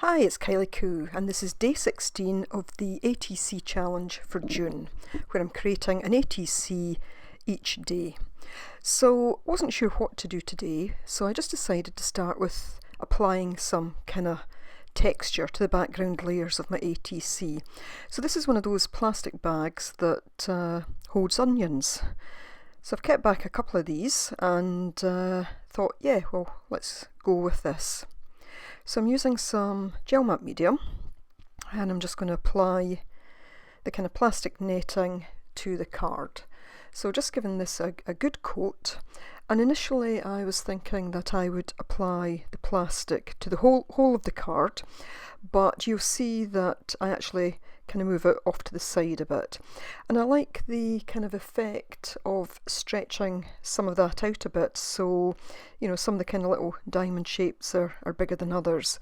Hi, it's Kylie Koo, and this is day 16 of the ATC challenge for June, where I'm creating an ATC each day. So, wasn't sure what to do today, so I just decided to start with applying some kind of texture to the background layers of my ATC. So this is one of those plastic bags that holds onions. So I've kept back a couple of these and thought, yeah, well, let's go with this. So I'm using some gel matte medium and I'm just going to apply the kind of plastic netting to the card. So just giving this a good coat, and initially I was thinking that I would apply the plastic to the whole of the card, but you'll see that I actually kind of move it off to the side a bit, and I like the kind of effect of stretching some of that out a bit, so you know, some of the kind of little diamond shapes are bigger than others,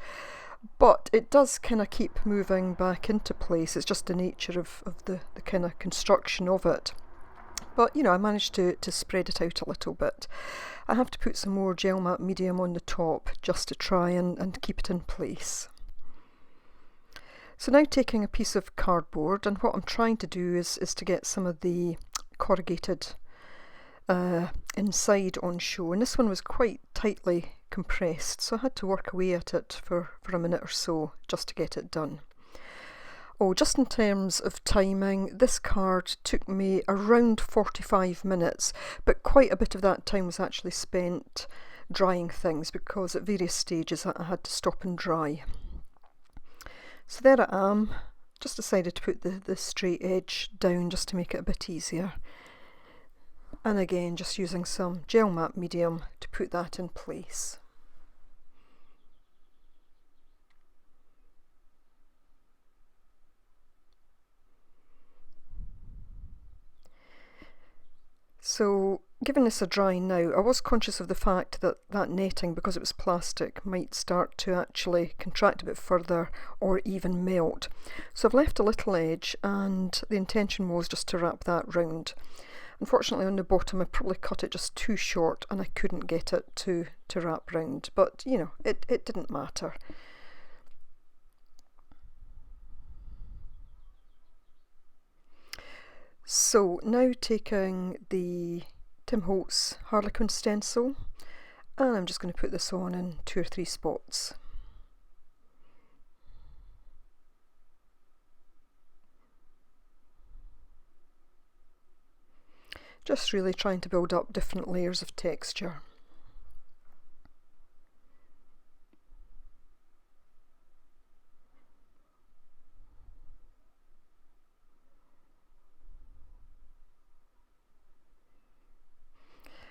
but it does kind of keep moving back into place. It's just the nature of the kind of construction of it. But you know, I managed to spread it out a little bit. I have to put some more gel matte medium on the top just to try and keep it in place. So now taking a piece of cardboard, and what I'm trying to do is to get some of the corrugated inside on show, and this one was quite tightly compressed, so I had to work away at it for a minute or so just to get it done. Oh, just in terms of timing, this card took me around 45 minutes, but quite a bit of that time was actually spent drying things because at various stages I had to stop and dry. So there I am, just decided to put the straight edge down just to make it a bit easier. And again, just using some gel matte medium to put that in place. So, giving this a dry now, I was conscious of the fact that that netting, because it was plastic, might start to actually contract a bit further or even melt. So I've left a little edge, and the intention was just to wrap that round. Unfortunately on the bottom I probably cut it just too short and I couldn't get it to wrap round, but you know, it didn't matter. So now taking the Tim Holtz Harlequin stencil, and I'm just going to put this on in 2 or 3 spots. Just really trying to build up different layers of texture.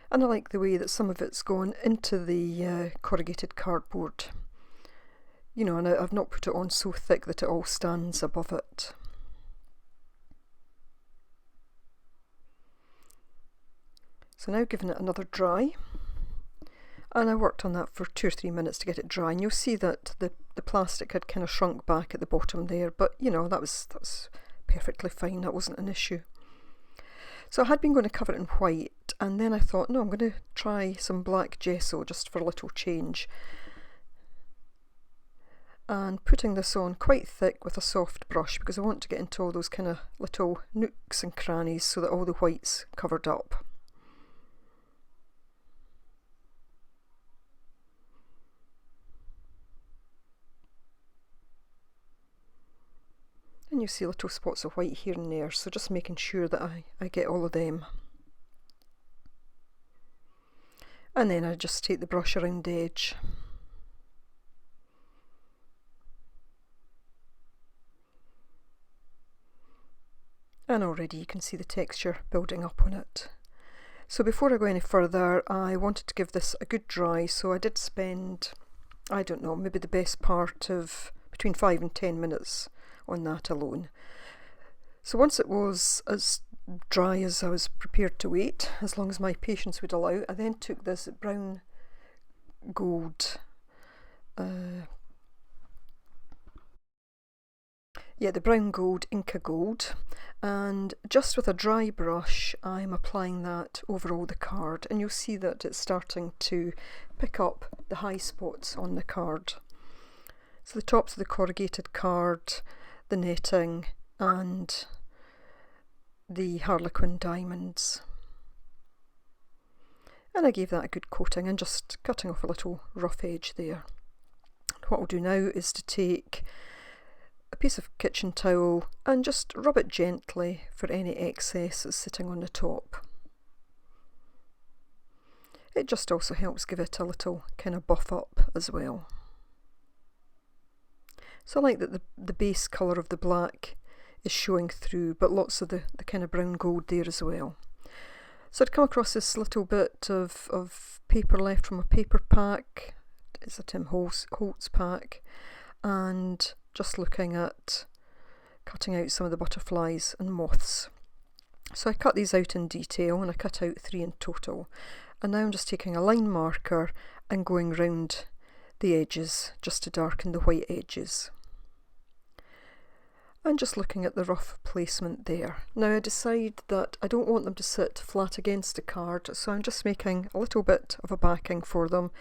And I like the way that some of it's gone into the corrugated cardboard. You know, and I've not put it on so thick that it all stands above it. So now giving it another dry. And I worked on that for 2 or 3 minutes to get it dry, and you'll see that the plastic had kind of shrunk back at the bottom there, but you know, that was perfectly fine, that wasn't an issue. So I had been going to cover it in white, and then I thought, no, I'm going to try some black gesso just for a little change. And putting this on quite thick with a soft brush because I want to get into all those kind of little nooks and crannies so that all the white's covered up. And you see little spots of white here and there, so just making sure that I get all of them. And then I just take the brush around the edge. And already you can see the texture building up on it. So before I go any further, I wanted to give this a good dry, so I did spend, I don't know, maybe the best part of between 5 and 10 minutes on that alone. So once it was as dry as I was prepared to wait, as long as my patience would allow, I then took this brown gold, the brown gold Inca Gold, and just with a dry brush I'm applying that over all the card, and you'll see that it's starting to pick up the high spots on the card. So the tops of the corrugated card, the netting and the Harlequin diamonds. And I gave that a good coating and just cutting off a little rough edge there. What I'll do now is to take a piece of kitchen towel and just rub it gently for any excess that's sitting on the top. It just also helps give it a little kind of buff up as well. So I like that the base colour of the black is showing through, but lots of the kind of brown gold there as well. So I'd come across this little bit of paper left from a paper pack. It's a Tim Holtz pack, and just looking at cutting out some of the butterflies and moths. So I cut these out in detail, and I cut out 3 in total. And now I'm just taking a line marker and going round the edges just to darken the white edges. And just looking at the rough placement there. Now I decide that I don't want them to sit flat against the card, so I'm just making a little bit of a backing for them,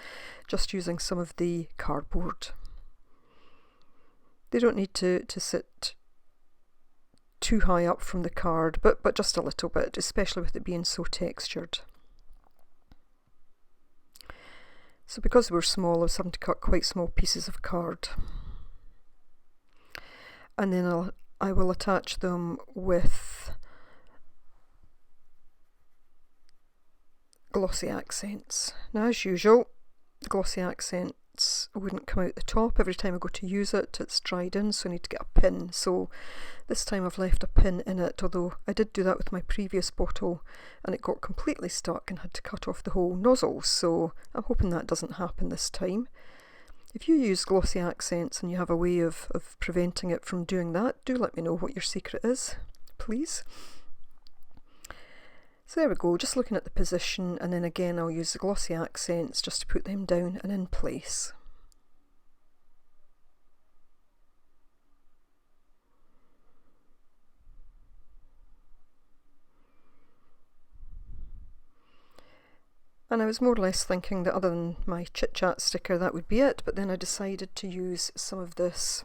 just using some of the cardboard. They don't need to sit too high up from the card, but just a little bit, especially with it being so textured. So because we're small, I was having to cut quite small pieces of card. And then I will attach them with glossy accents. Now, as usual, the glossy accents wouldn't come out the top. Every time I go to use it, it's dried in, so I need to get a pin. So this time I've left a pin in it, although I did do that with my previous bottle and it got completely stuck and had to cut off the whole nozzle. So I'm hoping that doesn't happen this time. If you use glossy accents and you have a way of preventing it from doing that, do let me know what your secret is, please. So there we go, just looking at the position, and then again I'll use the glossy accents just to put them down and in place. And I was more or less thinking that other than my Chit Chat sticker that would be it, but then I decided to use some of this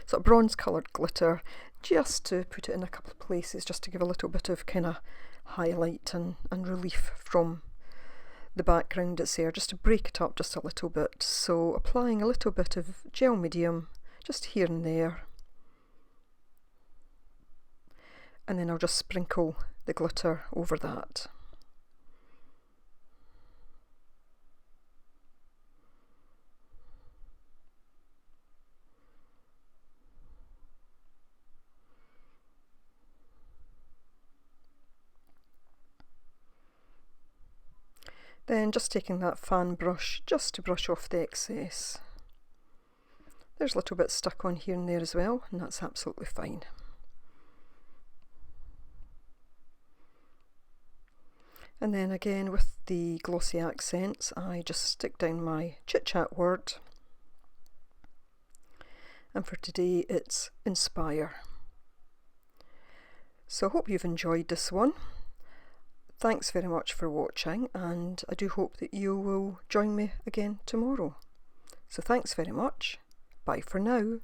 sort of bronze coloured glitter just to put it in a couple of places, just to give a little bit of kind of highlight and relief from the background that's there, just to break it up just a little bit. So applying a little bit of gel medium just here and there, and then I'll just sprinkle the glitter over that. Then just taking that fan brush just to brush off the excess. There's a little bit stuck on here and there as well, and that's absolutely fine. And then again with the glossy accents, I just stick down my Chit Chat word. And for today it's inspire. So I hope you've enjoyed this one. Thanks very much for watching, and I do hope that you will join me again tomorrow. So thanks very much. Bye for now.